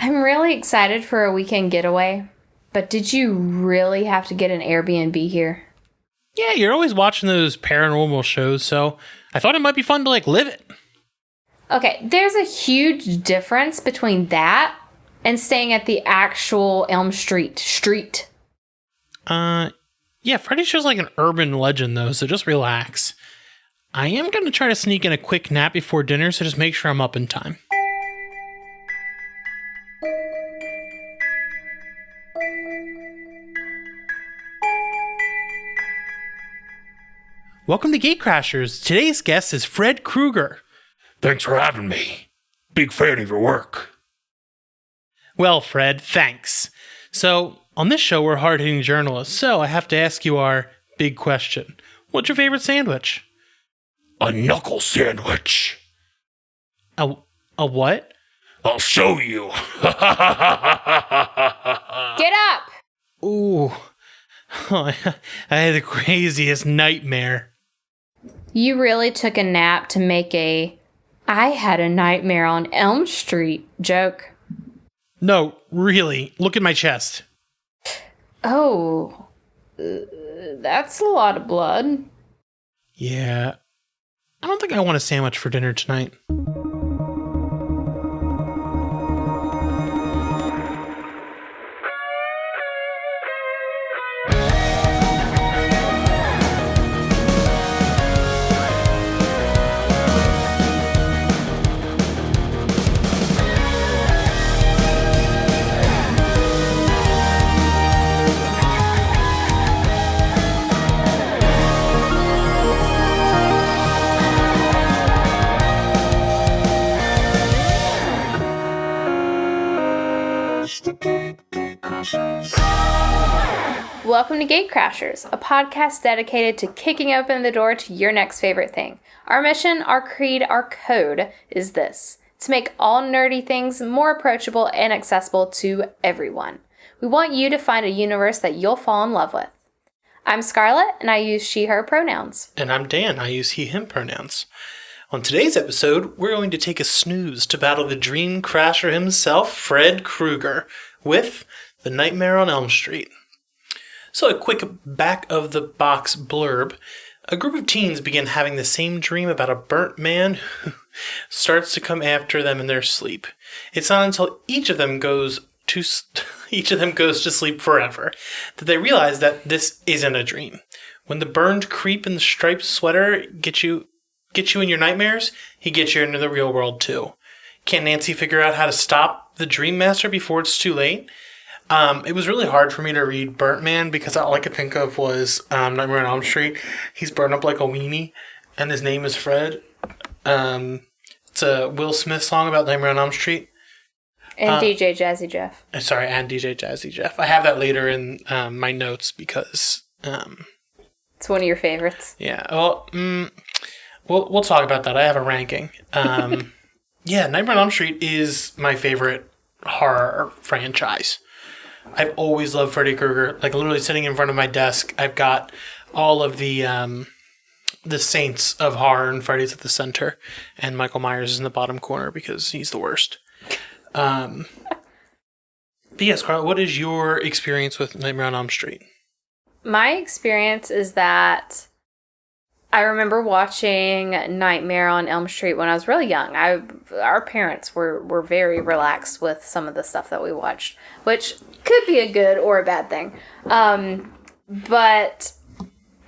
I'm really excited for a weekend getaway, but did you really have to get an Airbnb here? Yeah, you're always watching those paranormal shows, so I thought it might be fun to, live it. Okay, there's a huge difference between that and staying at the actual Elm Street. Yeah, Freddy show's like an urban legend, though, so just relax. I am going to try to sneak in a quick nap before dinner, so just make sure I'm up in time. Welcome to Gatecrashers. Today's guest is Fred Krueger. Thanks for having me. Big fan of your work. Well, Fred, thanks. So, on this show, we're hard-hitting journalists, so I have to ask you our big question. What's your favorite sandwich? A knuckle sandwich. A what? I'll show you. Get up! Ooh. I had the craziest nightmare. You really took a nap to make I had a nightmare on Elm Street joke. No, really. Look at my chest. Oh, that's a lot of blood. Yeah. I don't think I want a sandwich for dinner tonight. Welcome to Gatecrashers, a podcast dedicated to kicking open the door to your next favorite thing. Our mission, our creed, our code is this: to make all nerdy things more approachable and accessible to everyone. We want you to find a universe that you'll fall in love with. I'm Scarlett, and I use she, her pronouns. And I'm Dan. I use he, him pronouns. On today's episode, we're going to take a snooze to battle the dream crasher himself, Fred Krueger, with The Nightmare on Elm Street. So a quick back-of-the-box blurb. A group of teens begin having the same dream about a burnt man who starts to come after them in their sleep. It's not until each of them goes to sleep forever that they realize that this isn't a dream. When the burned creep in the striped sweater get you in your nightmares, he gets you into the real world too. Can Nancy figure out how to stop the Dream Master before it's too late? It was really hard for me to read Burnt Man because all I could think of was Nightmare on Elm Street. He's burned up like a weenie, and his name is Fred. It's a Will Smith song about Nightmare on Elm Street. And DJ Jazzy Jeff. Sorry, and DJ Jazzy Jeff. I have that later in my notes because... it's one of your favorites. Yeah, well, we'll talk about that. I have a ranking. Yeah, Nightmare on Elm Street is my favorite horror franchise. I've always loved Freddy Krueger. Like, literally sitting in front of my desk, I've got all of the saints of horror, and Freddy's at the center, and Michael Myers is in the bottom corner because he's the worst. But yes, Carl, what is your experience with Nightmare on Elm Street? My experience is that I remember watching Nightmare on Elm Street when I was really young. Our parents were very relaxed with some of the stuff that we watched, which could be a good or a bad thing. But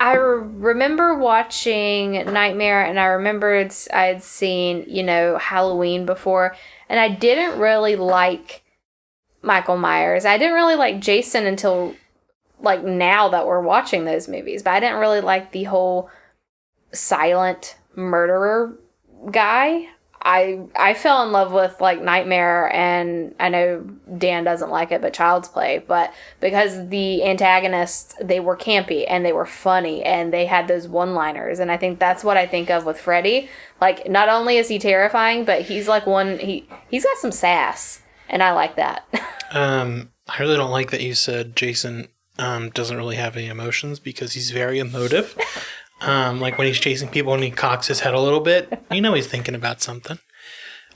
I remember watching Nightmare, and I remembered I had seen, Halloween before, and I didn't really like Michael Myers. I didn't really like Jason until, now that we're watching those movies, but I didn't really like the whole silent murderer guy. I fell in love with Nightmare, and I know Dan doesn't like it, but Child's Play, but because the antagonists, they were campy and they were funny and they had those one-liners, and I think that's what I think of with Freddy. Not only is he terrifying, but he's he's got some sass, and I like that. I really don't like that you said Jason doesn't really have any emotions, because he's very emotive. When he's chasing people and he cocks his head a little bit, he's thinking about something.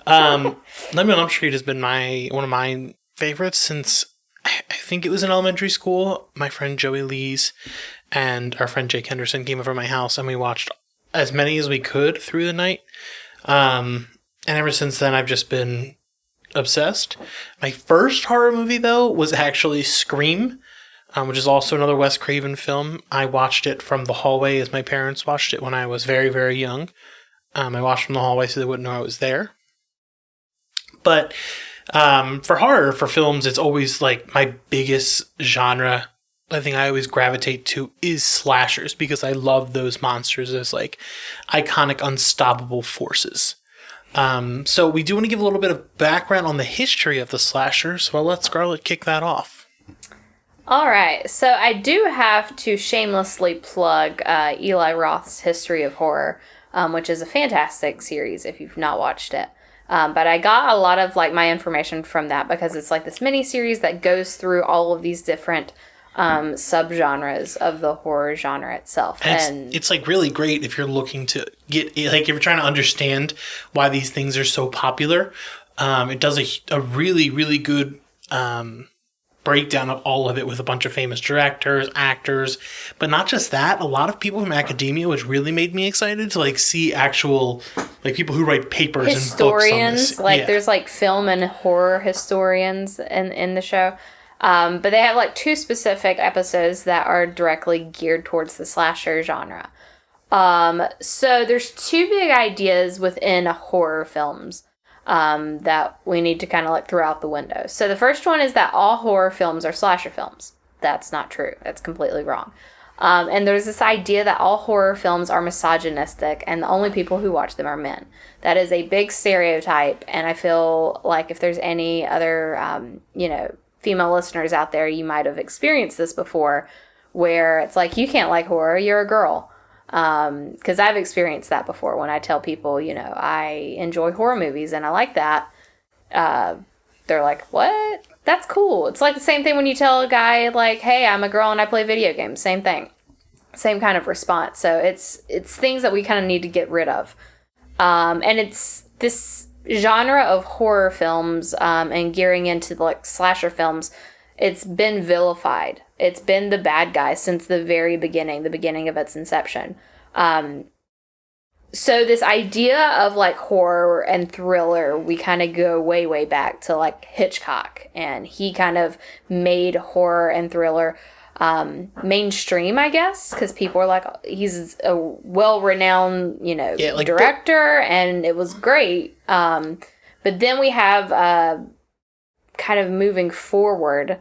Nightmare on Elm Street has been one of my favorites since I think it was in elementary school. My friend Joey Lees and our friend Jake Henderson came over to my house and we watched as many as we could through the night. And ever since then, I've just been obsessed. My first horror movie, though, was actually Scream, which is also another Wes Craven film. I watched it from the hallway as my parents watched it when I was very, very young. I watched from the hallway so they wouldn't know I was there. But for horror, for films, it's always like my biggest genre. I think I always gravitate to is slashers because I love those monsters as like iconic, unstoppable forces. So we do want to give a little bit of background on the history of the slasher. So I'll let Scarlett kick that off. All right. So I do have to shamelessly plug Eli Roth's History of Horror, which is a fantastic series if you've not watched it. But I got a lot of like my information from that because it's like this mini series that goes through all of these different subgenres of the horror genre itself. And it's like really great if you're looking to get, like if you're trying to understand why these things are so popular. It does a really, really good breakdown of all of it with a bunch of famous directors, actors, but not just that. A lot of people from academia, which really made me excited to like see actual like people who write papers and books on this. Like there's like film and horror historians in the show. But they have like 2 specific episodes that are directly geared towards the slasher genre. So there's 2 big ideas within horror films that we need to kind of like throw out the window. So the first one is that all horror films are slasher films. That's not true. That's completely wrong. And there's this idea that all horror films are misogynistic and the only people who watch them are men. That is a big stereotype, and I feel like if there's any other, female listeners out there, you might have experienced this before, where it's like, you can't like horror, you're a girl. Because I've experienced that before when I tell people, I enjoy horror movies and I like that. They're like, what? That's cool. It's like the same thing when you tell a guy, like, hey, I'm a girl and I play video games. Same thing. Same kind of response. So it's things that we kind of need to get rid of. And it's this genre of horror films and gearing into like slasher films. It's been vilified. It's been the bad guy since the very beginning, the beginning of its inception. So this idea of like horror and thriller, we kind of go way, way back to like Hitchcock, and he kind of made horror and thriller mainstream, I guess, because people are like, he's a well-renowned, director, and it was great. But then we have kind of moving forward,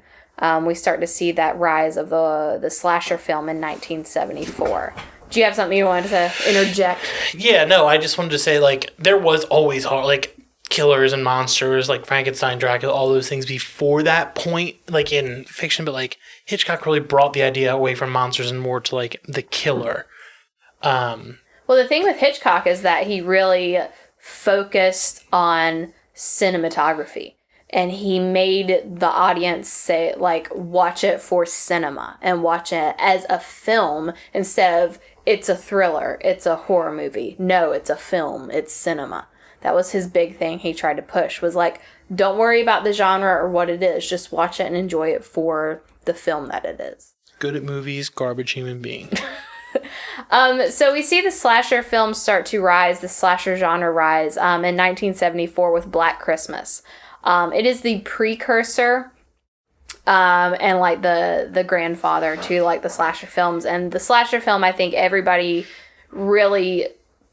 we start to see that rise of the slasher film in 1974. Do you have something you wanted to interject? Yeah, no, I just wanted to say, like, there was always horror, like, killers and monsters, like Frankenstein, Dracula, all those things before that point, like, in fiction, but, like, Hitchcock really brought the idea away from monsters and more to, like, the killer. Well, the thing with Hitchcock is that he really focused on cinematography. And he made the audience say, like, watch it for cinema and watch it as a film instead of it's a thriller, it's a horror movie. No, it's a film, it's cinema. That was his big thing he tried to push, was like, don't worry about the genre or what it is. Just watch it and enjoy it for the film that it is. Good at movies, garbage human being. So we see the slasher films start to rise, the slasher genre rise in 1974 with Black Christmas. It is the precursor and like the grandfather to like the slasher films. And the slasher film, I think everybody really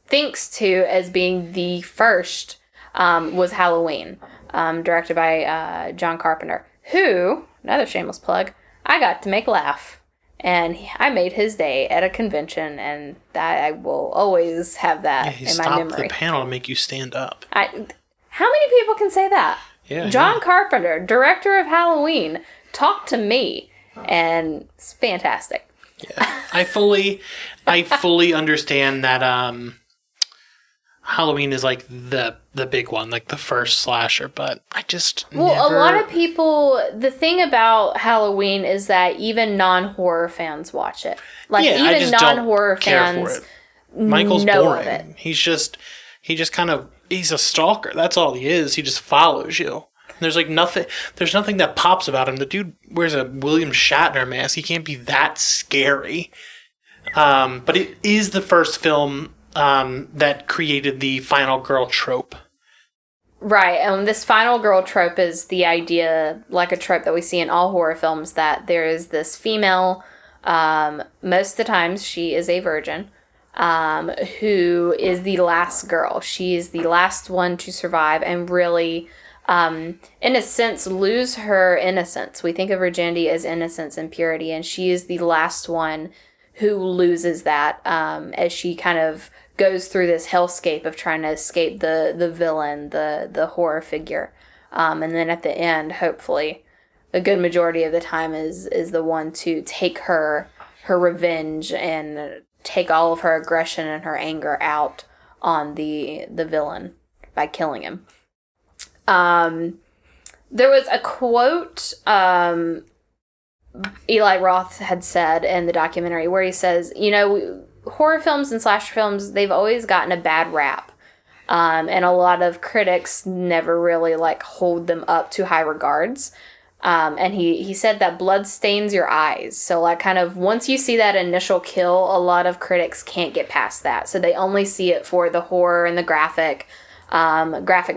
thinks to as being the first was Halloween, directed by John Carpenter, who, another shameless plug, I got to make laugh. And I made his day at a convention, and that I will always have that in my memory. He stopped the panel to make you stand up. How many people can say that? Yeah, John Carpenter, director of Halloween, talked to me, and it's fantastic. Yeah, I fully understand that Halloween is like the big one, like the first slasher, but I just a lot of people, the thing about Halloween is that even non-horror fans watch it. Like, even non-horror fans Michael's know boring. of it. He just kind of he's a stalker. That's all he is. He just follows you. There's like nothing. There's nothing that pops about him. The dude wears a William Shatner mask. He can't be that scary. But it is the first film that created the final girl trope. Right. And this final girl trope is the idea, like a trope that we see in all horror films, that there is this female. Most of the times she is a virgin. Who is the last girl. She is the last one to survive and really, in a sense, lose her innocence. We think of virginity as innocence and purity, and she is the last one who loses that as she kind of goes through this hellscape of trying to escape the villain, the horror figure. And then at the end, hopefully, a good majority of the time is the one to take her revenge and take all of her aggression and her anger out on the villain by killing him. There was a quote Eli Roth had said in the documentary where he says, horror films and slasher films, they've always gotten a bad rap. And a lot of critics never really hold them up to high regards. And he said that blood stains your eyes. So once you see that initial kill, a lot of critics can't get past that. So they only see it for the horror and the graphic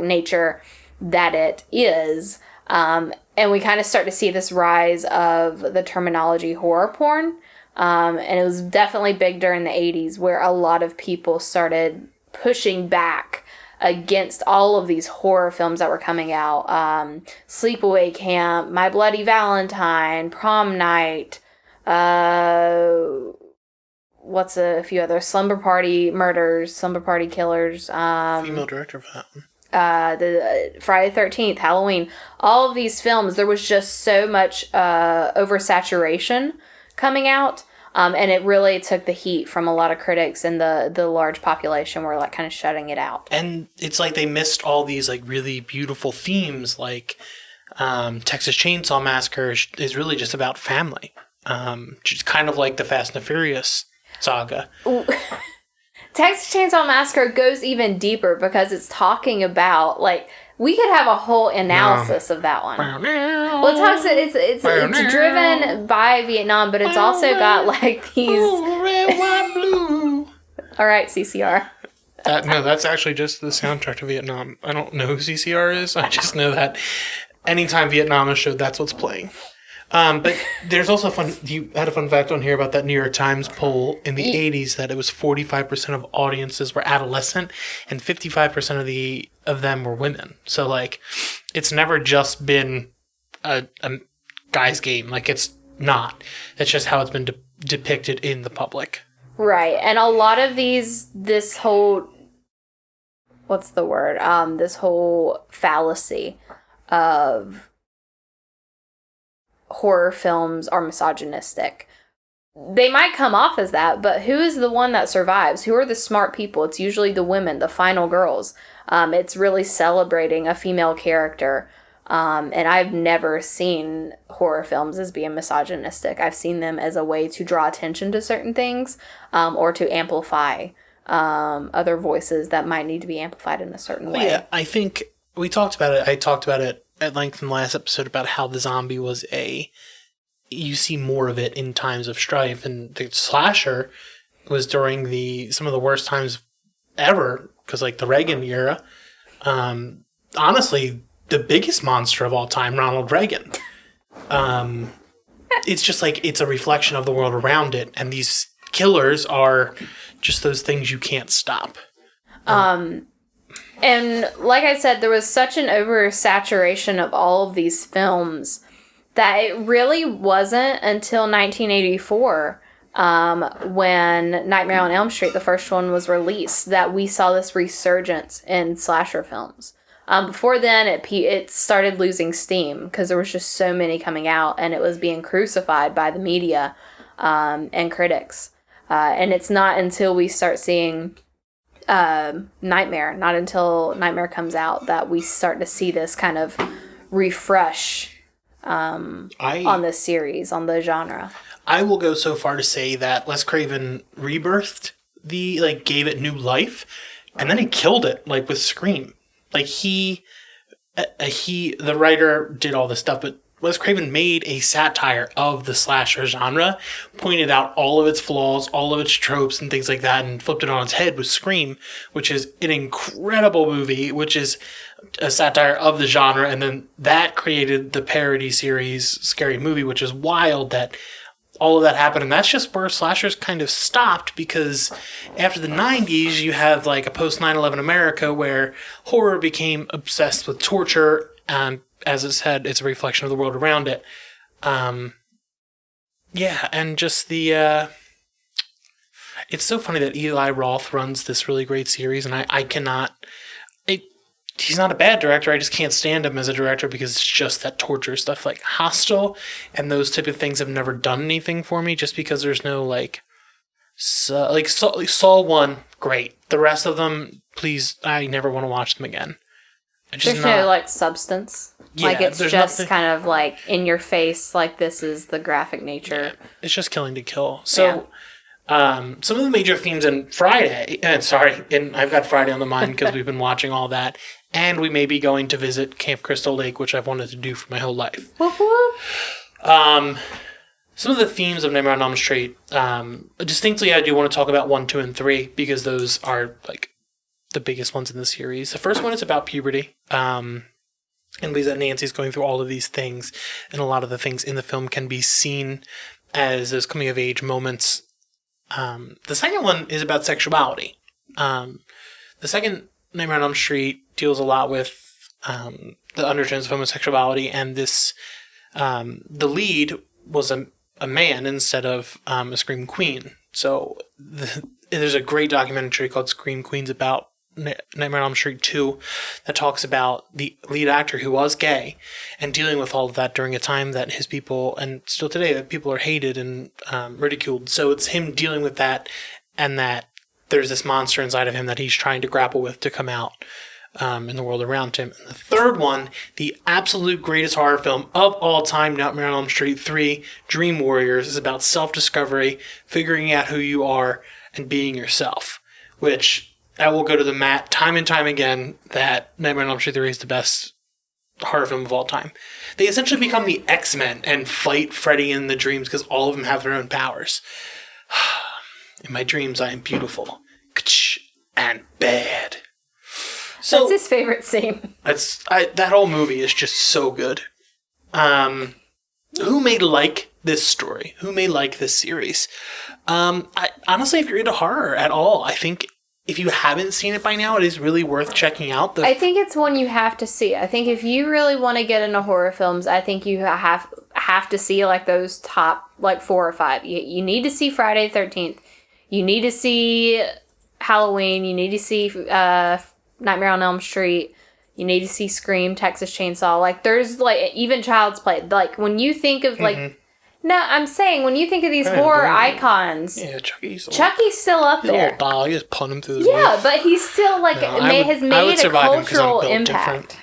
nature that it is. And we kind of start to see this rise of the terminology horror porn. And it was definitely big during the 80s where a lot of people started pushing back against all of these horror films that were coming out. Sleepaway Camp, My Bloody Valentine, Prom Night, what's a few others? Slumber Party Murders, Slumber Party Killers. Female director for that one. The Friday the 13th, Halloween. All of these films, there was just so much oversaturation coming out. And it really took the heat from a lot of critics, and the large population were kind of shutting it out. And it's like they missed all these really beautiful themes, like Texas Chainsaw Massacre is really just about family. Just kind of like the Fast and the Furious saga. Texas Chainsaw Massacre goes even deeper because it's talking about we could have a whole analysis of that one. Well, it talks. It's driven by Vietnam, but it's also got these. Red, white, blue. All right, CCR. No, that's actually just the soundtrack to Vietnam. I don't know who CCR is. I just know that anytime Vietnam is showed, that's what's playing. But there's also you had a fun fact on here about that New York Times poll in the 80s that it was 45% of audiences were adolescent and 55% of them were women. So it's never just been a guy's game. It's not. It's just how it's been depicted in the public. Right. And a lot of this whole, what's the word? This whole fallacy of horror films are misogynistic. They might come off as that, but who is the one that survives? Who are the smart people? It's usually the women, the final girls. It's really celebrating a female character. And I've never seen horror films as being misogynistic. I've seen them as a way to draw attention to certain things, or to amplify other voices that might need to be amplified in a certain way. Yeah, I think we talked about it. I talked about it at length in the last episode about how the zombie was you see more of it in times of strife, and the slasher was during some of the worst times ever, because the Reagan era. Honestly, the biggest monster of all time, Ronald Reagan. It's just it's a reflection of the world around it, and these killers are just those things you can't stop. And like I said, there was such an oversaturation of all of these films that it really wasn't until 1984, when Nightmare on Elm Street, the first one, was released, that we saw this resurgence in slasher films. Before then, it started losing steam because there was just so many coming out, and it was being crucified by the media and critics. And it's not until we start seeing Nightmare, not until Nightmare comes out, that we start to see this kind of refresh on this series, on the genre. I will go so far to say that Les Craven rebirthed gave it new life And then he killed it, like, with Scream. Like, the writer did all this stuff, but Wes Craven made a satire of the slasher genre, pointed out all of its flaws, all of its tropes and things like that, and flipped it on its head with Scream, which is an incredible movie, which is a satire of the genre, and then that created the parody series Scary Movie, which is wild that all of that happened, and that's just where slashers kind of stopped, because after the 90s, you have like a post 9/11 America where horror became obsessed with torture, and as it said, it's a reflection of the world around it. Yeah, and just the... it's so funny that Eli Roth runs this really great series, and I cannot... He's not a bad director, I just can't stand him as a director because it's just that torture stuff. Like Hostel and those type of things have never done anything for me, just because there's no, like... Saw 1, great. The rest of them, please, I never want to watch them again. There's no, like, substance. Yeah, like, it's just nothing... kind of, like, in your face, like, this is the graphic nature. Yeah, it's just killing to kill. So, some of the major themes in Friday... and I've got Friday on the mind because we've been watching all that. And we may be going to visit Camp Crystal Lake, which I've wanted to do for my whole life. Whoop, whoop. Some of the themes of Nightmare on Elm Street, distinctly I do want to talk about 1, 2, and 3, because those are, like, the biggest ones in the series. The first one is about puberty, and Lisa Nancy's going through all of these things, and a lot of the things in the film can be seen as those coming-of-age moments. The second one is about sexuality. The second Nightmare on Elm Street deals a lot with the undertones of homosexuality, and this the lead was a man instead of a Scream Queen. So there's a great documentary called Scream Queens about Nightmare on Elm Street 2 that talks about the lead actor who was gay and dealing with all of that during a time that his people, and still today, that people are hated and ridiculed. So it's him dealing with that, and that there's this monster inside of him that he's trying to grapple with to come out in the world around him. And the third one, the absolute greatest horror film of all time, Nightmare on Elm Street 3, Dream Warriors, is about self-discovery, figuring out who you are, and being yourself. Which I will go to the mat time and time again that Nightmare on Elm Street 3 is the best horror film of all time. They essentially become the X-Men and fight Freddy in the dreams because all of them have their own powers. In my dreams, I am beautiful and bad. So, that's his favorite scene. That whole movie is just so good. Who may like this story? Who may like this series? Honestly, if you're into horror at all, I think if you haven't seen it by now, it is really worth checking out. I think it's one you have to see. I think if you really want to get into horror films, I think you have to see like those top like 4 or 5. You need to see Friday the 13th. You need to see Halloween. You need to see Nightmare on Elm Street. You need to see Scream, Texas Chainsaw. Like, there's, like, even Child's Play. Like, when you think of, like... No, I'm saying, when you think of these horror icons... Yeah, Chucky's still up there. He's a little dog. You just punt him through the roof. But he's still, like, has made a cultural impact.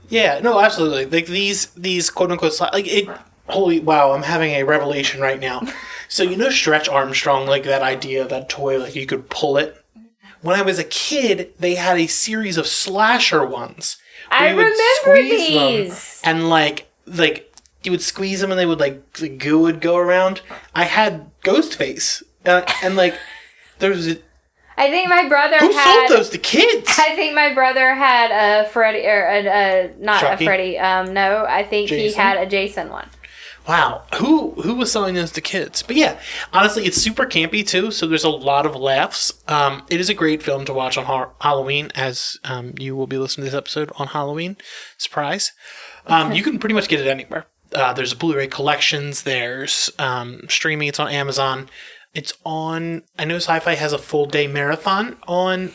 Yeah, no, absolutely. Like, these quote-unquote... Like, it... Holy... Wow, I'm having a revelation right now. So, you know Stretch Armstrong, like, that idea, that toy, like, you could pull it? When I was a kid, they had a series of slasher ones. I remember these. And like you would squeeze them, and they would the goo would go around. I had Ghostface, and like there was. I think my brother Who sold those to kids? I think my brother had a Freddy not Chucky? A Freddy. No, I think Jason? he had a Jason one. Wow, who was selling those to kids? But yeah, honestly, it's super campy too, so there's a lot of laughs. It is a great film to watch on Halloween, as you will be listening to this episode on Halloween. Surprise. You can pretty much get it anywhere. There's Blu-ray collections, there's streaming, it's on Amazon. It's on, I know Sci-Fi has a full day marathon on,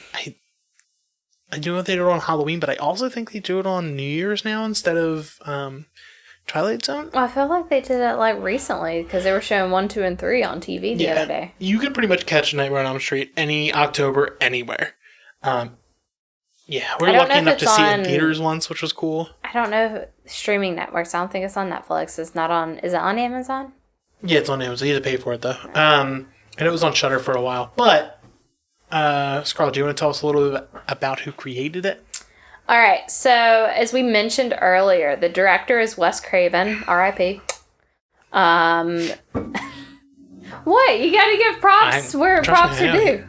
I do know if they do it on Halloween, but I also think they do it on New Year's now instead of... Twilight Zone? Well, I feel like they did it like recently because they were showing 1, 2, and 3 on TV the other day. You can pretty much catch Nightmare on Elm Street any October, anywhere. We're lucky enough to see it in theaters once, which was cool. I don't know if streaming networks. I don't think it's on Netflix. It's not on. Is it on Amazon? Yeah, it's on Amazon. You have to pay for it though. And it was on Shudder for a while, but Scarlett, do you want to tell us a little bit about who created it? All right. So, as we mentioned earlier, the director is Wes Craven, R.I.P. What? You got to give props where props are due.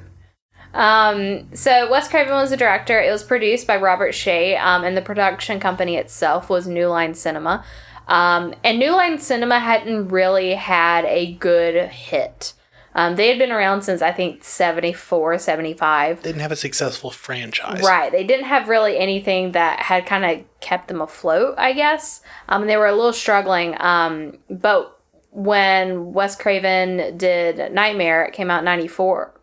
So Wes Craven was the director. It was produced by Robert Shea, and the production company itself was New Line Cinema. And New Line Cinema hadn't really had a good hit. They had been around since, I think, 74, 75. They didn't have a successful franchise. Right. They didn't have really anything that had kind of kept them afloat, I guess. They were a little struggling. But when Wes Craven did Nightmare, it came out in 84.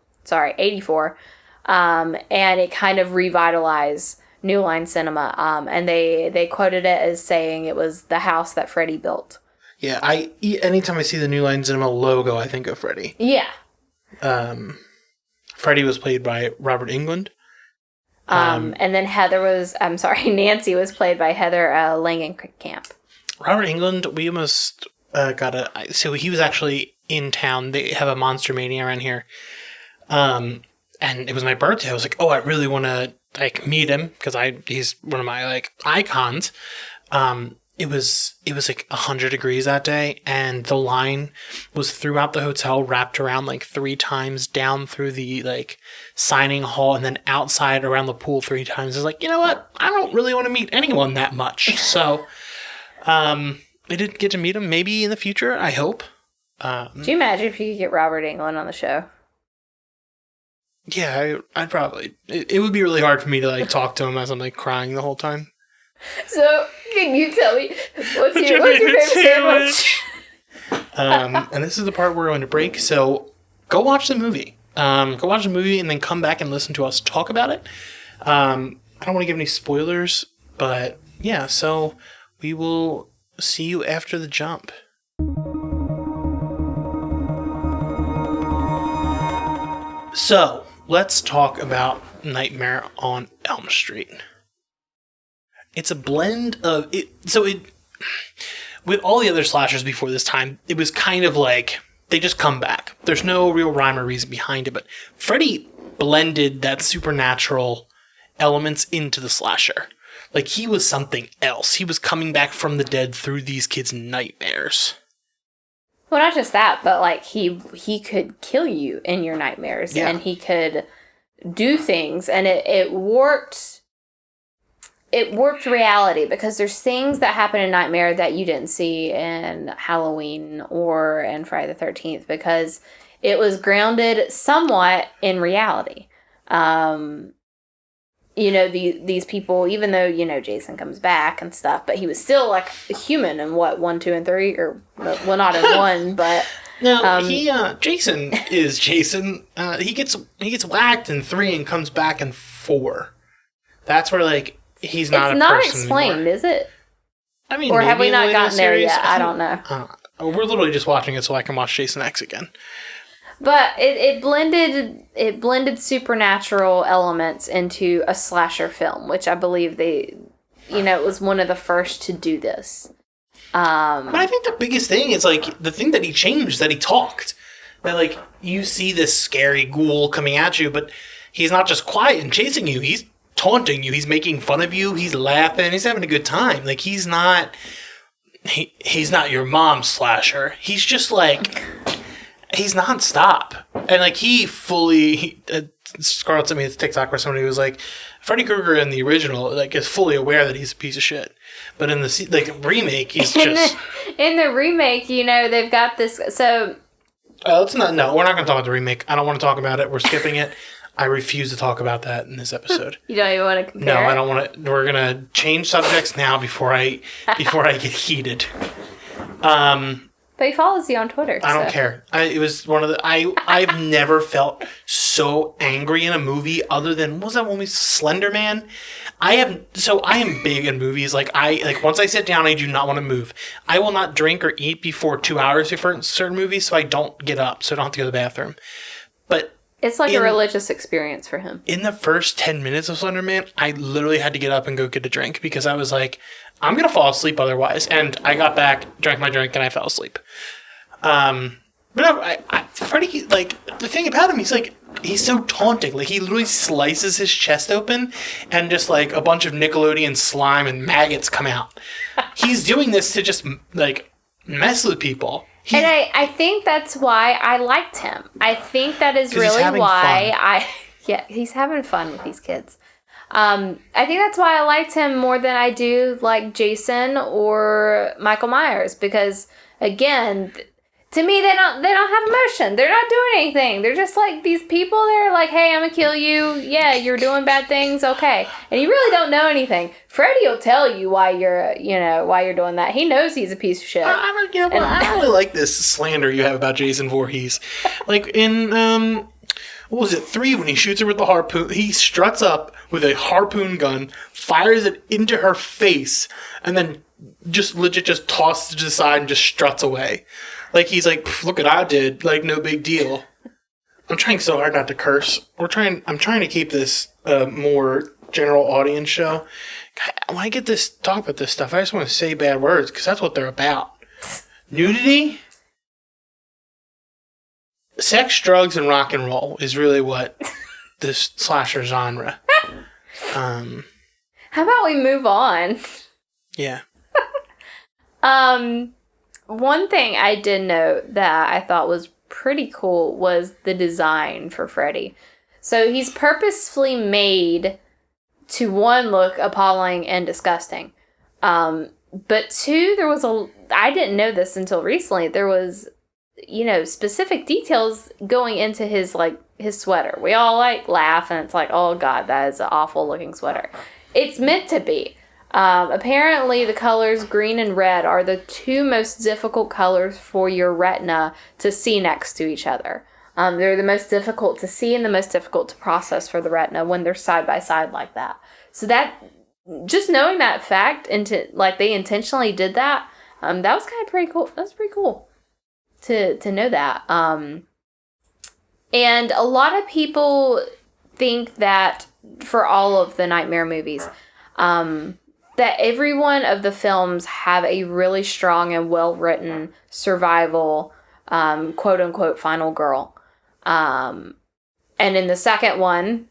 And it kind of revitalized New Line Cinema. And they quoted it as saying it was the house that Freddy built. Yeah, anytime I see the New Line Cinema logo, I think of Freddy. Yeah. Freddy was played by Robert Englund. And then Nancy was played by Heather Langenkamp. Robert Englund, we almost so he was actually in town. They have a Monster Mania around here. And it was my birthday. I was like, oh, I really want to meet him because he's one of my icons. It was like 100 degrees that day, and the line was throughout the hotel, wrapped around 3 times, down through the signing hall, and then outside around the pool 3 times. I was like, you know what? I don't really want to meet anyone that much. So, I did get to meet him. Maybe in the future, I hope. Do you imagine if you could get Robert Englund on the show? Yeah, I'd probably. It would be really hard for me to talk to him as I'm crying the whole time. So, can you tell me what's your favorite sandwich? And this is the part where we're going to break. So, go watch the movie. Go watch the movie and then come back and listen to us talk about it. I don't want to give any spoilers, but yeah. So, we will see you after the jump. So, let's talk about Nightmare on Elm Street. It's a blend of it. So with all the other slashers before this time, it was kind of they just come back. There's no real rhyme or reason behind it, but Freddy blended that supernatural elements into the slasher. He was something else. He was coming back from the dead through these kids' nightmares. Well, not just that, but he could kill you in your nightmares, and he could do things, and it warped. It warped reality because there's things that happen in Nightmare that you didn't see in Halloween or in Friday the 13th because it was grounded somewhat in reality. These people, even though, Jason comes back and stuff, but he was still a human in 1, 2, and 3, or, well, not in 1, but... No, Jason is Jason. He gets whacked in 3 and comes back in 4. That's where, he's not a person anymore. It's not explained, is it? I mean, or have we not gotten there yet? I don't know. We're literally just watching it so I can watch Jason X again. But it blended supernatural elements into a slasher film, which I believe it was one of the first to do this. But I think the biggest thing is the thing that he changed, that he talked. That you see this scary ghoul coming at you, but he's not just quiet and chasing you. He's taunting you. He's making fun of you. He's laughing. He's having a good time. He's not your mom's slasher. He's just he's nonstop. And he fully Scarlett sent me a TikTok where somebody was Freddy Krueger in the original is fully aware that he's a piece of shit. But in the remake, he's just... In the remake, they've got this... So... we're not going to talk about the remake. I don't want to talk about it. We're skipping it. I refuse to talk about that in this episode. You don't even want to compare? No, I don't want to. We're going to change subjects now before I get heated. But he follows you on Twitter. I don't care. It was one of the... I've never felt so angry in a movie other than... What was that one movie? Slender Man? I am big in movies. Once I sit down, I do not want to move. I will not drink or eat before 2 hours before certain movies, so I don't get up, so I don't have to go to the bathroom. But... It's a religious experience for him. In the first 10 minutes of Slender Man, I literally had to get up and go get a drink because I was I'm going to fall asleep otherwise. And I got back, drank my drink, and I fell asleep. But no, Freddy, like, the thing about him, he's so taunting. Like, he literally slices his chest open and just, like, a bunch of Nickelodeon slime and maggots come out. He's doing this to just, like, mess with people. And I think that's why I liked him. I think that is really why he's having fun with these kids. I think that's why I liked him more than I do like Jason or Michael Myers, because again, to me they don't have emotion. They're not doing anything. They're just like these people. They're like, hey, I'm gonna kill you. Yeah, you're doing bad things. Okay, and you really don't know anything. Freddy will tell you why you're doing that. He knows he's a piece of shit. I don't really like this slander you have about Jason Voorhees. Like in what was it, 3, when he shoots her with the harpoon, he struts up with a harpoon gun, fires it into her face, and then just legit just tosses it to the side and just struts away. Like, he's like, look what I did, like, no big deal. I'm trying so hard not to curse. I'm trying to keep this more general audience show. When I get this talk about this stuff, I just want to say bad words, because that's what they're about. Nudity, sex, drugs, and rock and roll is really what this slasher genre. How about we move on? Yeah. One thing I did note that I thought was pretty cool was the design for Freddy. So he's purposefully made to, 1, look appalling and disgusting. But 2, I didn't know this until recently, there was, specific details going into his sweater. We all laugh and it's like, oh God, that is an awful looking sweater. It's meant to be. Apparently the colors green and red are the 2 most difficult colors for your retina to see next to each other. They're the most difficult to see and the most difficult to process for the retina when they're side by side like that. So that, just knowing that fact, they intentionally did that, that was kind of pretty cool. That's pretty cool to know that. And a lot of people think that for all of the Nightmare movies, that every one of the films have a really strong and well-written survival, quote-unquote, final girl. And in the second one,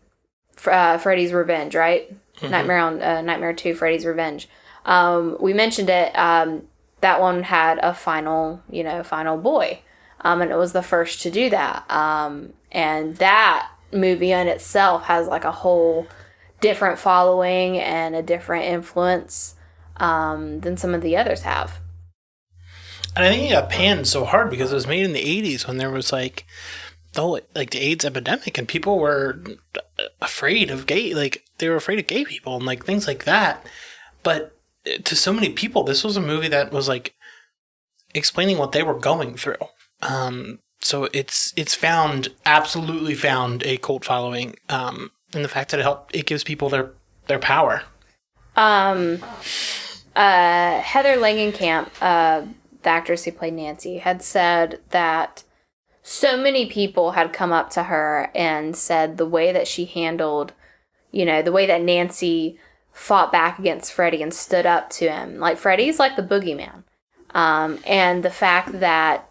Freddy's Revenge, right? Mm-hmm. Nightmare 2, Freddy's Revenge. We mentioned it. That one had a final boy. And it was the first to do that. And that movie in itself has like a whole different following and a different influence than some of the others have. And I think it got panned so hard because it was made in the 80s when there was the whole the AIDS epidemic and people were afraid of gay people and things like that. But to so many people, this was a movie that was explaining what they were going through. So it's absolutely found a cult following. And the fact that it gives people their power. Heather Langenkamp, the actress who played Nancy, had said that so many people had come up to her and said the way that she handled, the way that Nancy fought back against Freddy and stood up to him. Freddy's like the boogeyman. And the fact that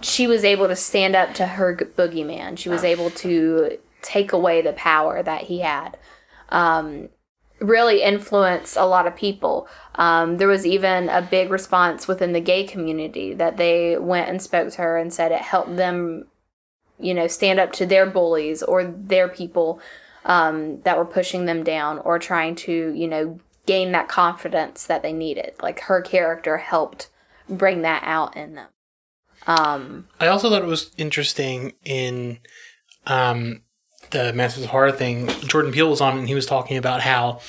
she was able to stand up to her boogeyman. She was able to take away the power that he had. Really influenced a lot of people. There was even a big response within the gay community that they went and spoke to her and said it helped them, stand up to their bullies or their people that were pushing them down or trying to, gain that confidence that they needed. Her character helped bring that out in them. I also thought it was interesting in the Masters of Horror thing. Jordan Peele was on and he was talking about how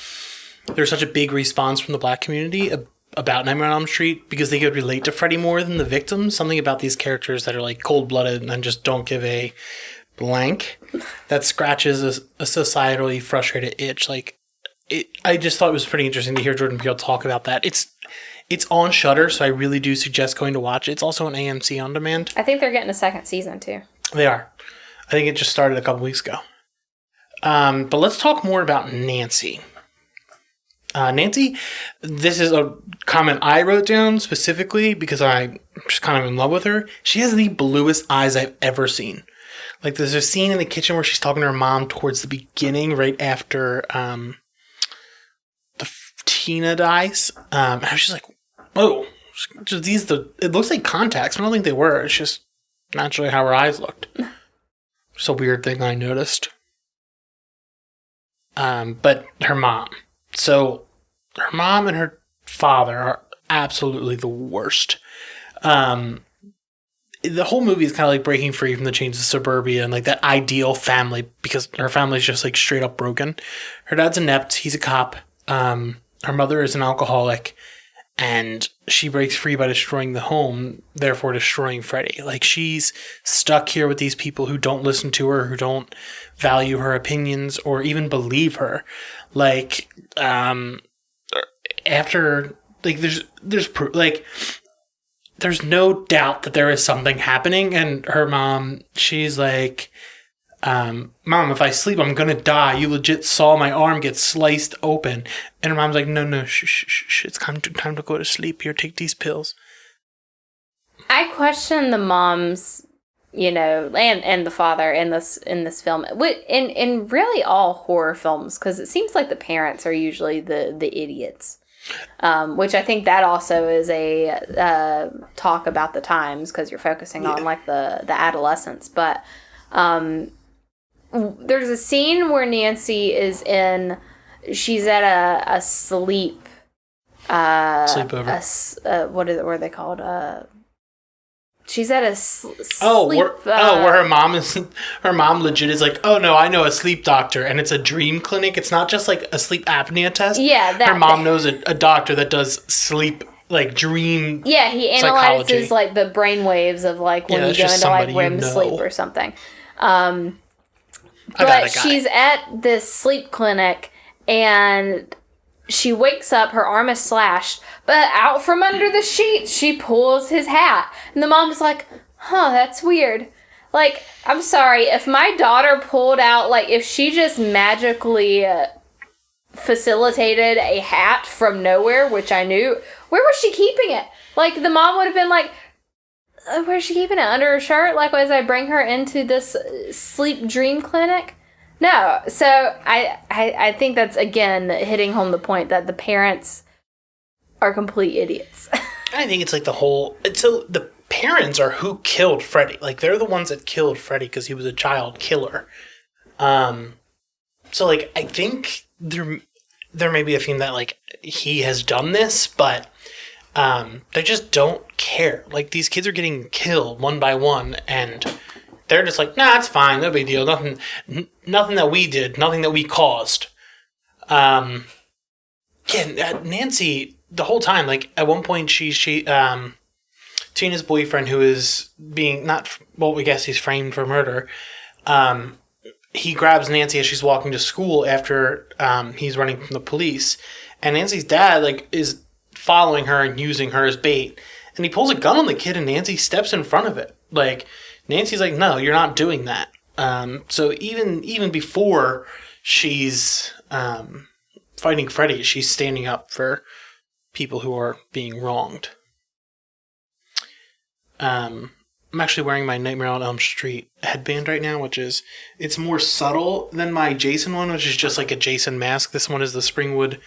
there's such a big response from the black community about Nightmare on Elm Street because they could relate to Freddy more than the victims. Something about these characters that are cold-blooded and just don't give a blank that scratches a societally frustrated itch. I just thought it was pretty interesting to hear Jordan Peele talk about that. It's on Shudder, so I really do suggest going to watch it. It's also on AMC On Demand. I think they're getting a second season, too. They are. I think it just started a couple weeks ago. But let's talk more about Nancy. Nancy, this is a comment I wrote down specifically because I just kind of in love with her. She has the bluest eyes I've ever seen. Like, there's a scene in the kitchen where she's talking to her mom towards the beginning, right after Tina dies. And I was just like, whoa. It looks like contacts, but I don't think they were. It's just naturally how her eyes looked. It's a weird thing I noticed. But her mom. So, her mom and her father are absolutely the worst. The whole movie is kind of like breaking free from the chains of suburbia and like that ideal family, because her family's just like straight up broken. Her dad's inept. He's a cop. Her mother is an alcoholic, and she breaks free by destroying the home, therefore destroying Freddy. Like, she's stuck here with these people who don't listen to her, who don't value her opinions or even believe her. Like, after, like, there's proof, like, there's no doubt that there is something happening, and her mom, she's like, Mom, if I sleep, I'm gonna die. You legit saw my arm get sliced open. And her mom's like, no, shh, it's time to go to sleep. Here, take these pills. I question the moms, and the father in this film, in really all horror films, because it seems like the parents are usually the idiots. Which I think that also is a talk about the times, because you're focusing on like the adolescents. But there's a scene where Nancy is she's at a sleep sleepover. What are they called? She's at a sleep. Where her mom legit is like, oh no, I know a sleep doctor, and it's a dream clinic. It's not just like a sleep apnea test. Yeah, her mom knows a doctor that does sleep, like dream. Yeah, he analyzes like the brain waves of like when you go into like REM sleep or something. But she's at this sleep clinic, and she wakes up, her arm is slashed, but out from under the sheet, she pulls his hat. And the mom's like, that's weird. Like, I'm sorry, if my daughter pulled out, like, if she just magically facilitated a hat from nowhere, which I knew, where was she keeping it? Like, the mom would have been like, where's she keeping it? Under her shirt? Like, as I bring her into this sleep dream clinic? No. So I think that's, again, hitting home the point that the parents are complete idiots. I think it's like the parents are who killed Freddy. Like, they're the ones that killed Freddy because he was a child killer. So, like, I think there may be a theme that, like, he has done this, but they just don't care. Like, these kids are getting killed one by one, and they're just like, nah, it's fine, no big deal. Nothing that we did, nothing that we caused. Nancy, the whole time, like, at one point, Tina's boyfriend, who is we guess he's framed for murder, he grabs Nancy as she's walking to school after he's running from the police, and Nancy's dad, like, is following her and using her as bait, and he pulls a gun on the kid, and Nancy steps in front of it. Like, Nancy's like, no, you're not doing that. So even before she's fighting Freddy, she's standing up for people who are being wronged. I'm actually wearing my Nightmare on Elm Street headband right now, it's more subtle than my Jason one, which is just like a Jason mask. This one is the Springwood.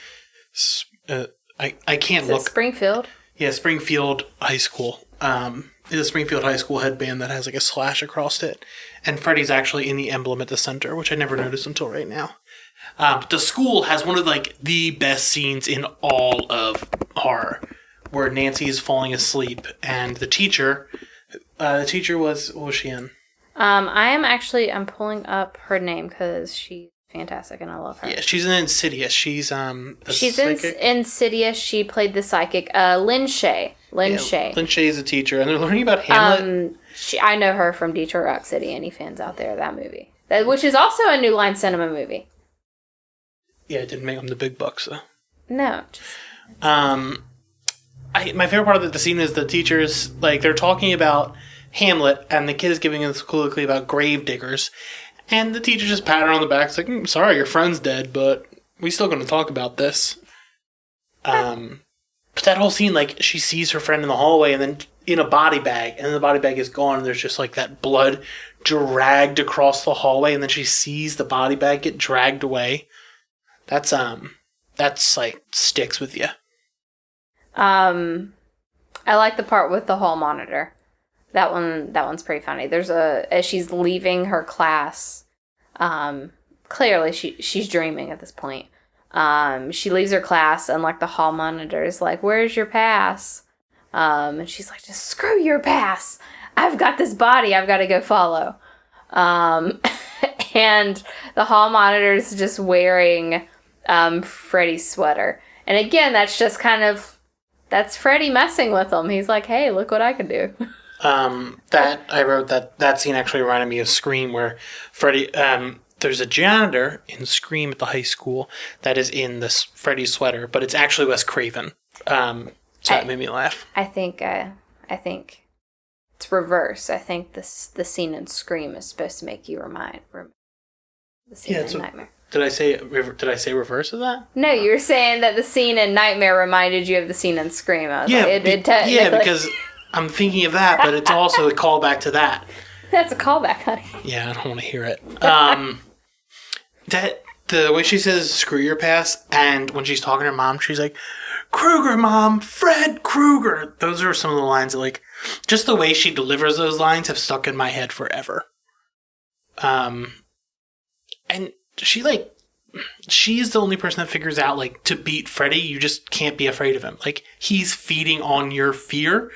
I can't look. Springfield? Yeah, Springfield High School. It's a Springfield High School headband that has like a slash across it. And Freddy's actually in the emblem at the center, which I never noticed until right now. The school has one of like the best scenes in all of horror, where Nancy is falling asleep, and the teacher was, what was she in? I'm pulling up her name because she's fantastic and I love her. Yeah, she's in Insidious. She's in Insidious. She played the psychic, Lynn Shay. Lynn Shay is a teacher, and they're learning about Hamlet. I know her from Detroit Rock City. Any fans out there, that movie, which is also a New Line Cinema movie. Yeah, it didn't make them the big bucks though. No. My favorite part of the scene is the teachers, like, they're talking about Hamlet, and the kid is giving us colloquy about grave diggers, and the teacher just pat her on the back. It's like, sorry, your friend's dead, but we still going to talk about this. But that whole scene, like, she sees her friend in the hallway, and then in a body bag, and then the body bag is gone, and there's just like that blood dragged across the hallway, and then she sees the body bag get dragged away. That's like sticks with you. I like the part with the hall monitor. That one's pretty funny. As she's leaving her class, clearly she's dreaming at this point. She leaves her class, and like the hall monitor is like, "Where's your pass?" And she's like, "Just screw your pass. I've got this body I've got to go follow." And the hall monitor is just wearing Freddy's sweater. And again, that's just that's Freddy messing with him. He's like, "Hey, look what I can do." I wrote that scene actually reminded me of Scream, where Freddy, there's a janitor in Scream at the high school that is in this Freddy sweater, but it's actually Wes Craven. So that made me laugh. I think it's reverse. I think the scene in Scream is supposed to make you remember the scene in Nightmare. Did I say reverse of that? No, you were saying that the scene in Nightmare reminded you of the scene in Scream. Because I'm thinking of that, but it's also a callback to that. That's a callback, honey. Yeah, I don't want to hear it. That the way she says "screw your pass," and when she's talking to her mom, she's like, "Krueger, Mom, Fred Krueger." Those are some of the lines that, like, just the way she delivers those lines have stuck in my head forever. And she's the only person that figures out, like, to beat Freddy, you just can't be afraid of him. Like, he's feeding on your fear.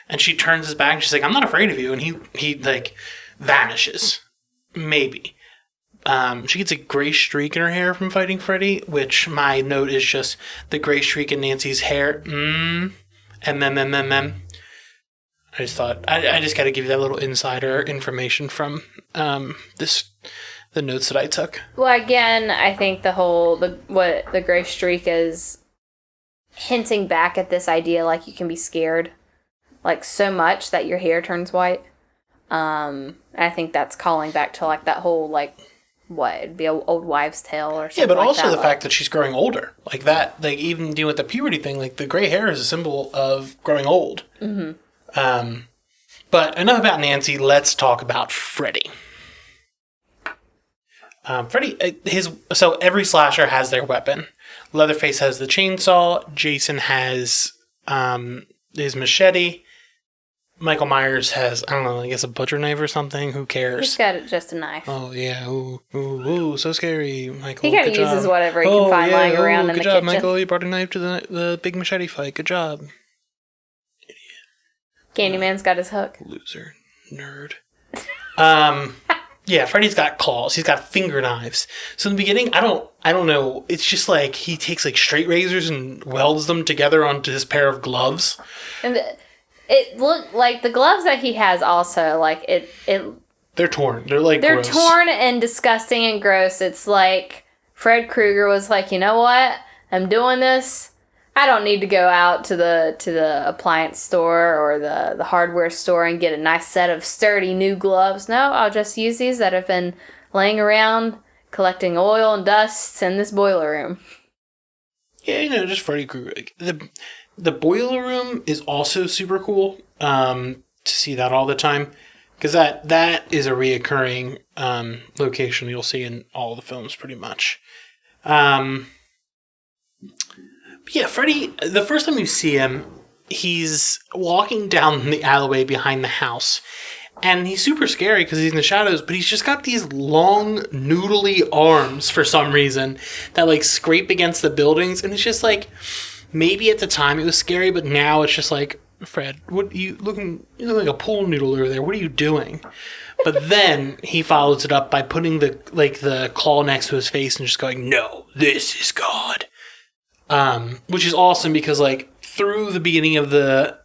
And she turns his back and she's like, "I'm not afraid of you." And he like vanishes. Maybe. She gets a gray streak in her hair from fighting Freddy, which my note is just the gray streak in Nancy's hair. I just thought, I just got to give you that little insider information from the notes that I took. Well, again, I think what the gray streak is hinting back at this idea, like, you can be scared, like, so much that your hair turns white. I think that's calling back to, like, that whole, like, what, it'd be an old wives' tale or something. Yeah, but like also that, the fact that she's growing older. Like, that, like, even dealing with the puberty thing, like, the gray hair is a symbol of growing old. Mm-hmm. But enough about Nancy, let's talk about Freddy. Freddy, so every slasher has their weapon. Leatherface has the chainsaw. Jason has his machete. Michael Myers has, I don't know, I guess a butcher knife or something. Who cares? He's got just a knife. Oh, yeah. Ooh, so scary, Michael. He kind of uses whatever he can find lying around in the kitchen. Good job, Michael. You brought a knife to the big machete fight. Good job. Candyman's got his hook. Loser. Nerd. Yeah, Freddy's got claws. He's got finger knives. So in the beginning, I don't know. It's just like he takes like straight razors and welds them together onto this pair of gloves. And it looked like the gloves that he has also, like, they're torn. They're like they're gross. torn and disgusting and gross. It's like Fred Krueger was like, "You know what? I'm doing this. I don't need to go out to the appliance store or the hardware store and get a nice set of sturdy new gloves. No, I'll just use these that have been laying around collecting oil and dust in this boiler room." Yeah, just Freddy Krueger. The boiler room is also super cool to see that all the time, because that is a reoccurring location you'll see in all the films pretty much. Yeah, Freddy, the first time you see him, he's walking down the alleyway behind the house. And he's super scary because he's in the shadows, but he's just got these long, noodly arms for some reason that, like, scrape against the buildings. And it's just like, maybe at the time it was scary, but now it's just like, "Fred, what you look like a pool noodle over there. What are you doing?" But then he follows it up by putting the claw next to his face and just going, "No, this is God." Which is awesome because, like, through the beginning of the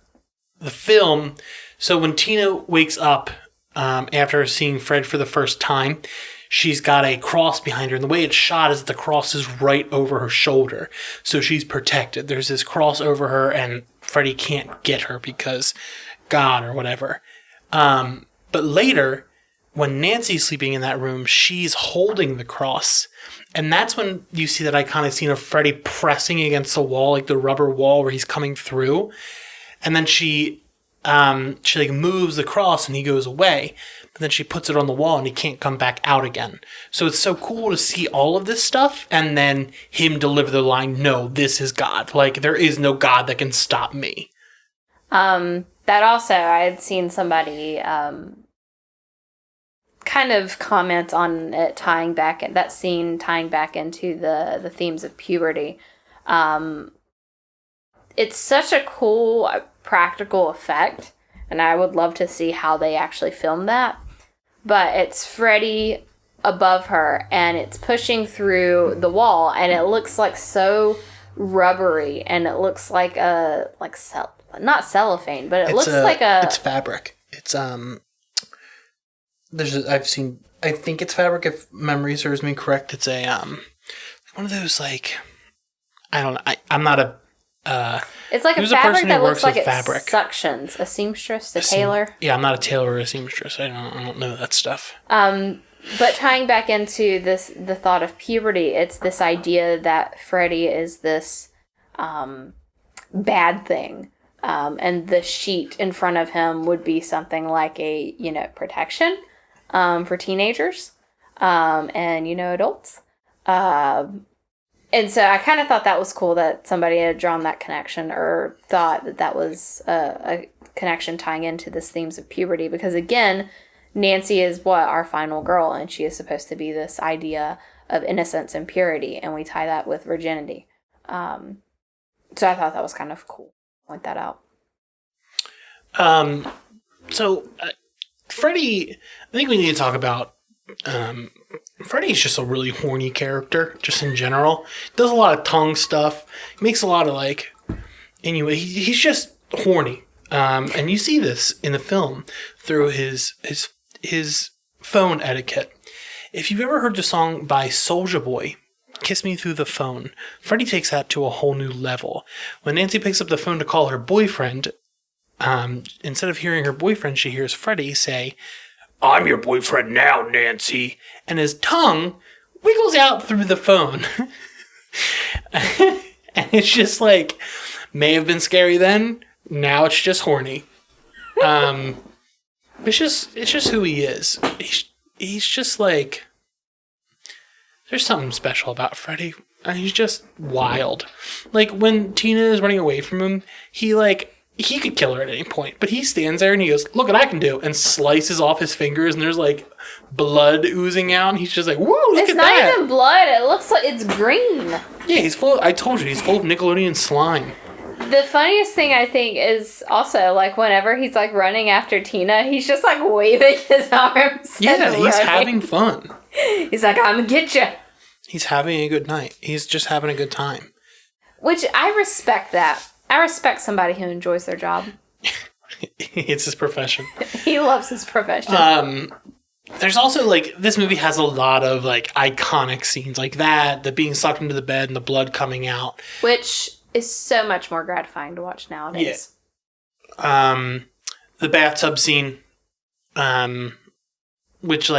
film, so when Tina wakes up after seeing Fred for the first time, she's got a cross behind her, and the way it's shot is the cross is right over her shoulder, so she's protected. There's this cross over her, and Freddy can't get her because God or whatever. But later, when Nancy's sleeping in that room, she's holding the cross. And that's when you see that iconic scene of Freddy pressing against the wall, like the rubber wall where he's coming through. And then she she like moves the cross and he goes away, but then she puts it on the wall and he can't come back out again. So it's so cool to see all of this stuff and then him deliver the line, "No, this is God. Like, there is no God that can stop me." That also, I had seen somebody kind of comment on it tying back into the themes of puberty. It's such a cool practical effect, and I would love to see how they actually filmed that. But it's Freddy above her, and it's pushing through the wall, and it looks like so rubbery, and it looks like not cellophane, but it's fabric. It's I think it's fabric if memory serves me correct. It's a one of those, like, I don't know. I'm not a it's like a fabric that looks like it suctions. A seamstress, a tailor. Yeah, I'm not a tailor or a seamstress. I don't know that stuff. But tying back into the thought of puberty, it's this idea that Freddy is this bad thing. And the sheet in front of him would be something like a, protection for teenagers and, adults. And so I kind of thought that was cool that somebody had drawn that connection or thought that was a connection tying into this themes of puberty. Because, again, Nancy is our final girl, and she is supposed to be this idea of innocence and purity, and we tie that with virginity. So I thought that was kind of cool. Point that out. Freddy, I think we need to talk about, Freddy's just a really horny character, just in general. Does a lot of tongue stuff. He makes a lot of, anyway, he's just horny. And you see this in the film through his phone etiquette. If you've ever heard the song by Soulja Boy, "Kiss Me Through the Phone," Freddy takes that to a whole new level. When Nancy picks up the phone to call her boyfriend, instead of hearing her boyfriend, she hears Freddy say, "I'm your boyfriend now, Nancy." And his tongue wiggles out through the phone. And it's just may have been scary then. Now it's just horny. It's just who he is. He's just there's something special about Freddy. He's just wild. When Tina is running away from him, he could kill her at any point, but he stands there and he goes, "Look what I can do," and slices off his fingers, and there's blood oozing out, and he's just "Woo, look at that." It's not even blood. It looks like it's green. Yeah, I told you, he's full of Nickelodeon slime. The funniest thing I think is also whenever he's running after Tina, he's just waving his arms. Yeah, he's having fun. He's "I'm gonna get you." He's having a good night. He's just having a good time. Which I respect that. I respect somebody who enjoys their job. It's his profession. He loves his profession. There's also this movie has a lot of iconic scenes like that, the being sucked into the bed and the blood coming out, which is so much more gratifying to watch nowadays. Yeah. The bathtub scene, which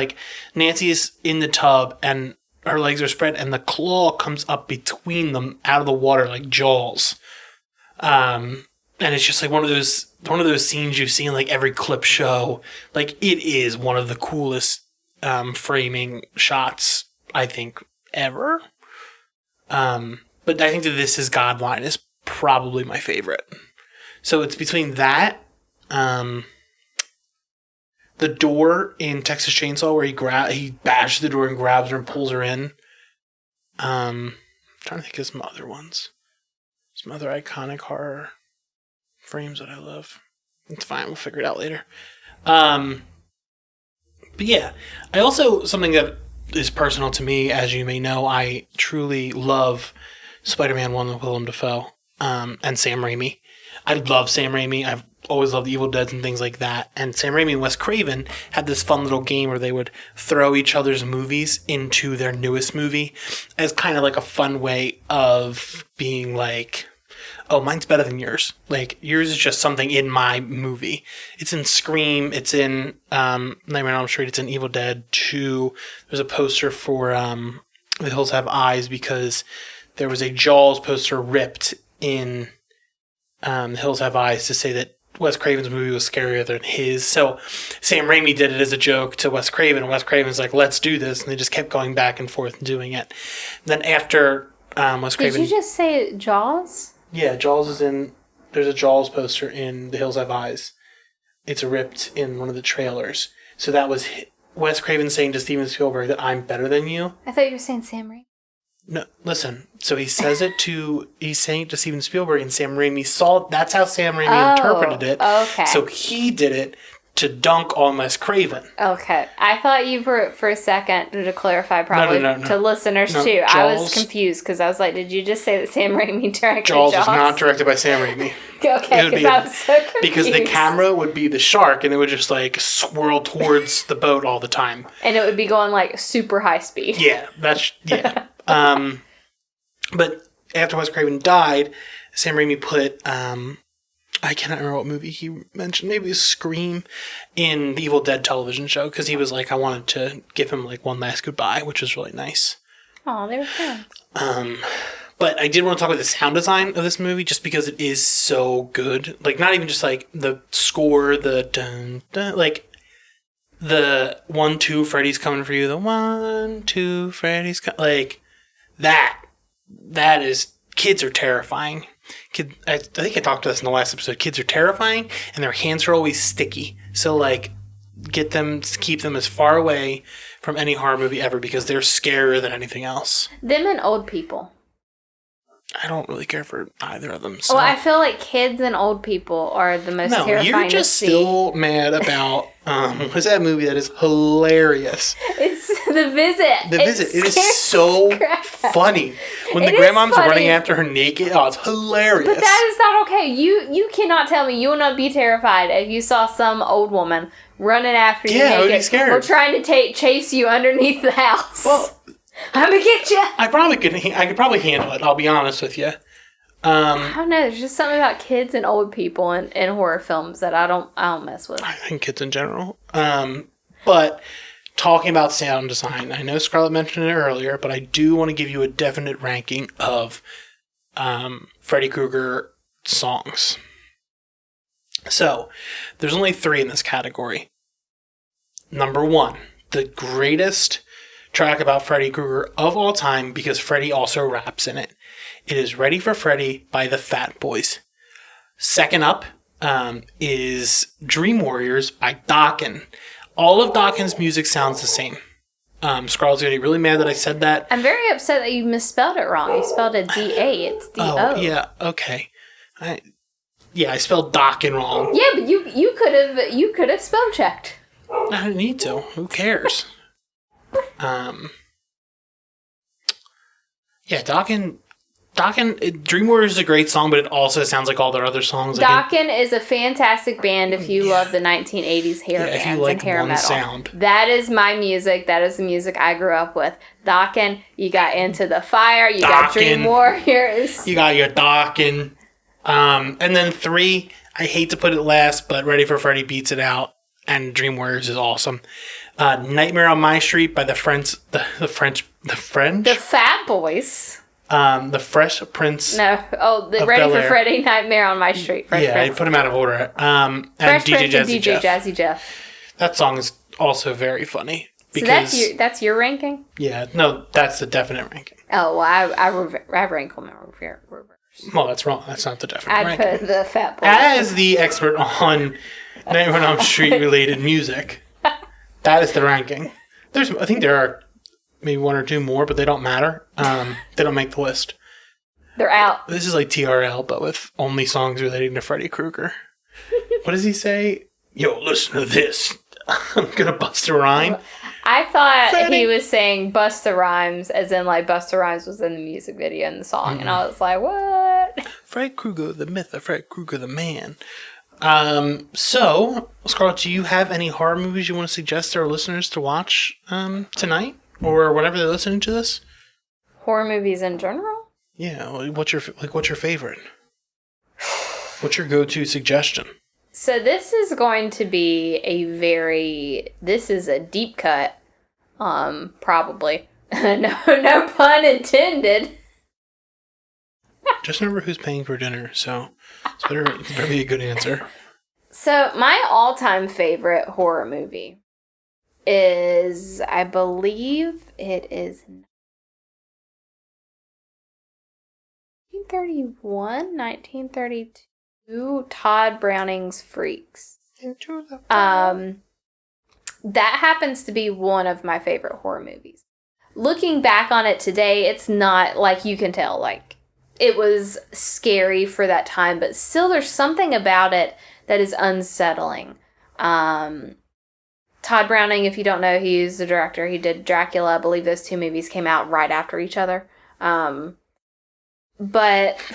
Nancy's in the tub and her legs are spread and the claw comes up between them out of the water like Jaws. And it's just one of those scenes you see in every clip show. It is one of the coolest framing shots I think ever. But I think that "This Is God" line is probably my favorite. So it's between that, the door in Texas Chainsaw where he bashes the door and grabs her and pulls her in. I'm trying to think of some other ones. Some other iconic horror frames that I love. It's fine, we'll figure it out later. But yeah, I also, something that is personal to me, as you may know, I truly love Spider-Man 1 with Willem Dafoe and Sam Raimi. I love Sam Raimi. I've always loved the Evil Deads and things like that. And Sam Raimi and Wes Craven had this fun little game where they would throw each other's movies into their newest movie as kind of a fun way of being oh, mine's better than yours. Yours is just something in my movie. It's in Scream. It's in Nightmare on Elm Street. It's in Evil Dead 2. There's a poster for The Hills Have Eyes because there was a Jaws poster ripped in The Hills Have Eyes to say that Wes Craven's movie was scarier than his. So Sam Raimi did it as a joke to Wes Craven, and Wes Craven's like, let's do this. And they just kept going back and forth and doing it. And then after Wes Craven... Did you just say Jaws? Yeah, Jaws is in... There's a Jaws poster in The Hills Have Eyes. It's ripped in one of the trailers. So that was Wes Craven saying to Steven Spielberg that I'm better than you. I thought you were saying Sam Raimi. No, listen. So he's saying it to Steven Spielberg, and Sam Raimi saw. That's how Sam Raimi interpreted it. Okay. So he did it to dunk on Wes Craven. Okay. I thought you were, for a second, to clarify probably No. to listeners too. Jaws, I was confused because I was like, did you just say that Sam Raimi directed Jaws? Jaws was not directed by Sam Raimi. Okay, because I was so confused. Because the camera would be the shark, and it would just like swirl towards the boat all the time. And it would be going like super high speed. Yeah, yeah. But after Wes Craven died, Sam Raimi put, I cannot remember what movie he mentioned, maybe it was Scream, in the Evil Dead television show, because he was like, I wanted to give him like one last goodbye, which was really nice. Oh, they were friends. But I did want to talk about the sound design of this movie, just because it is so good. Like, not even just like the score, the dun, dun, like the 1, 2, Freddy's coming for you, the 1, 2, Freddy's like that is, kids are terrifying. I think I talked to this in the last episode. Kids are terrifying, and their hands are always sticky. So, like, keep them as far away from any horror movie ever, because they're scarier than anything else. Them and old people. I don't really care for either of them. So. Well, I feel like kids and old people are the most terrifying you're just still mad about what's that movie that is hilarious? It's The Visit. The Visit. It is so funny. When the grandmom's running after her naked, it's hilarious. But that is not okay. You cannot tell me you will not be terrified if you saw some old woman running after you naked. I would be scared. Or trying to chase you underneath the house. Well, I'm gonna get you. I could probably handle it. I'll be honest with you. I don't know. There's just something about kids and old people in horror films that I don't mess with. I think kids in general. But talking about sound design, I know Scarlett mentioned it earlier, but I do want to give you a definite ranking of Freddy Krueger songs. So there's only 3 in this category. Number 1, the greatest track about Freddy Krueger of all time, because Freddy also raps in it. It is Ready for Freddy by the Fat Boys. Second up is Dream Warriors by Dokken. All of Dokken's music sounds the same. Scarlett's going to be really mad that I said that. I'm very upset that you misspelled it wrong. You spelled it D-A. It's D-O. Oh, yeah. Okay. I spelled Dokken wrong. Yeah, but you could have spell checked. I don't need to. Who cares? Dokken, Dream Warriors is a great song, but it also sounds like all their other songs. Dokken is a fantastic band if you love the 1980s hair bands if you like and hair one metal. Sound. That is my music. That is the music I grew up with. Dokken, you got Into the Fire, you got Dream Warriors. You got your Dokken. And then 3, I hate to put it last, but Ready for Freddy beats it out, and Dream Warriors is awesome. Nightmare on My Street by the French. The Fat Boys. The Fresh Prince. No. Oh, the Ready for Freddy, Nightmare on My Street. Fresh Prince. I put them out of order. And Fresh DJ Prince and DJ Jazzy Jeff. That song is also very funny. Because, so that's your ranking? Yeah. No, that's the definite ranking. Oh, well, I rank them in reverse. Well, that's wrong. That's not the definite ranking. I'd put the Fat Boys. As the expert on Nightmare on Street related music, that is the ranking. I think there are maybe 1 or 2 more, but they don't matter. They don't make the list. They're out. This is like TRL, but with only songs relating to Freddy Krueger. What does he say? Yo, listen to this. I'm gonna bust a rhyme. I thought he was saying Busta Rhymes, as in like Busta Rhymes was in the music video and the song, and I was like, what? Fred Krueger, the myth of Fred Krueger, the man. So, Scarlett, do you have any horror movies you want to suggest to our listeners to watch tonight? Or whenever they're listening to this? Horror movies in general? Yeah, what's your favorite? What's your go-to suggestion? So this is going to be this is a deep cut, probably. no pun intended. Just remember who's paying for dinner, so it's better be a good answer. So, my all-time favorite horror movie is, I believe it is 1932, Todd Browning's Freaks. That happens to be one of my favorite horror movies. Looking back on it today, it's not, like, you can tell, like, it was scary for that time, but still there's something about it that is unsettling. Todd Browning, if you don't know, he's the director. He did Dracula. I believe those two movies came out right after each other. But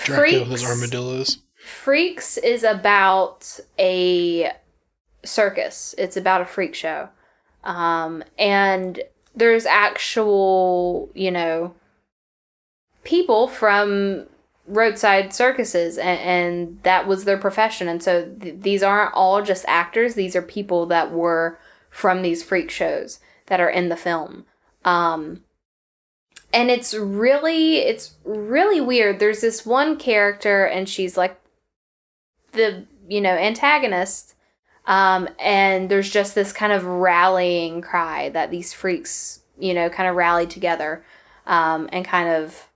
Dracula with those armadillos. Freaks is about a circus. It's about a freak show. And there's actual, people from roadside circuses, and that was their profession. And so these aren't all just actors. These are people that were from these freak shows that are in the film. And it's really weird. There's this one character, and she's like the, antagonist. And there's just this kind of rallying cry that these freaks, kind of rally together, and kind of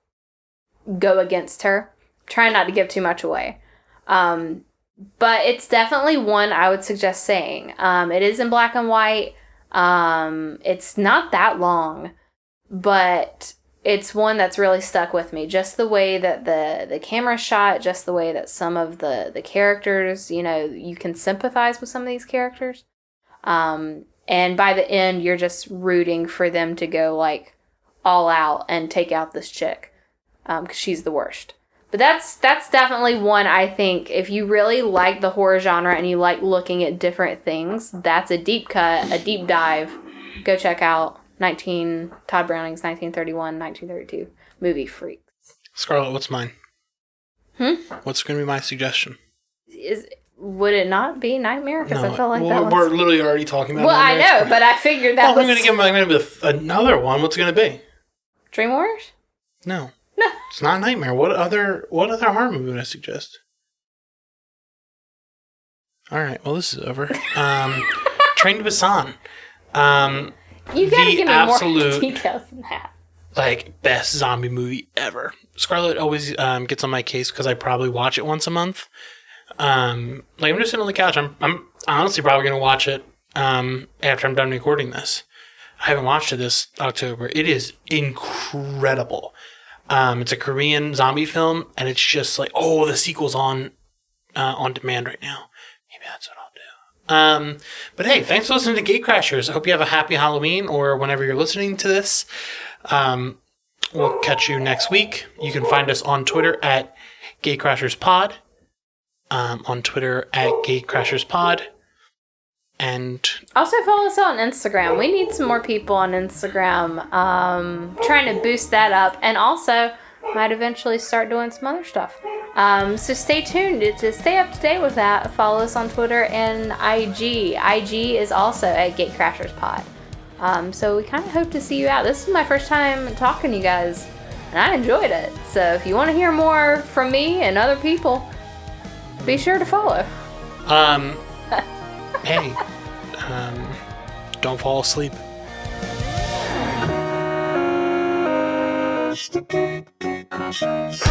go against her. Trying not to give too much away. But it's definitely one I would suggest seeing. It is in black and white. It's not that long, but it's one that's really stuck with me. Just the way that the camera shot, just the way that some of the characters, you can sympathize with some of these characters. And by the end, you're just rooting for them to go, like, all out and take out this chick. Because she's the worst. But that's definitely one, I think, if you really like the horror genre and you like looking at different things, that's a deep cut, a deep dive. Go check out Todd Browning's 1932 movie Freaks. Scarlett, what's mine? What's going to be my suggestion? Would it not be Nightmare? Because I feel like we're literally already talking about. Well, I know, but I figured that was. I'm going to give another one. What's it going to be? Dream Warriors? No, it's not Nightmare. What other horror movie would I suggest? All right, well, this is over. Train to Busan. You gotta give me more details than that. Like, best zombie movie ever. Scarlett always gets on my case because I probably watch it once a month. I'm just sitting on the couch. I'm honestly probably going to watch it after I'm done recording this. I haven't watched it this October. It is incredible. It's a Korean zombie film, and it's just like, the sequel's on demand right now. Maybe that's what I'll do. But hey, thanks for listening to Gatecrashers. I hope you have a happy Halloween, or whenever you're listening to this. We'll catch you next week. You can find us on Twitter at GateCrashersPod. On Twitter at GateCrashersPod. And also follow us on Instagram. We need some more people on Instagram. Trying to boost that up, and also might eventually start doing some other stuff. So stay tuned to stay up to date with that. Follow us on Twitter and IG. IG is also at GateCrashersPod. So we kind of hope to see you out. This is my first time talking to you guys, and I enjoyed it. So if you want to hear more from me and other people, be sure to follow. Hey, don't fall asleep. It's the Gatecrashers.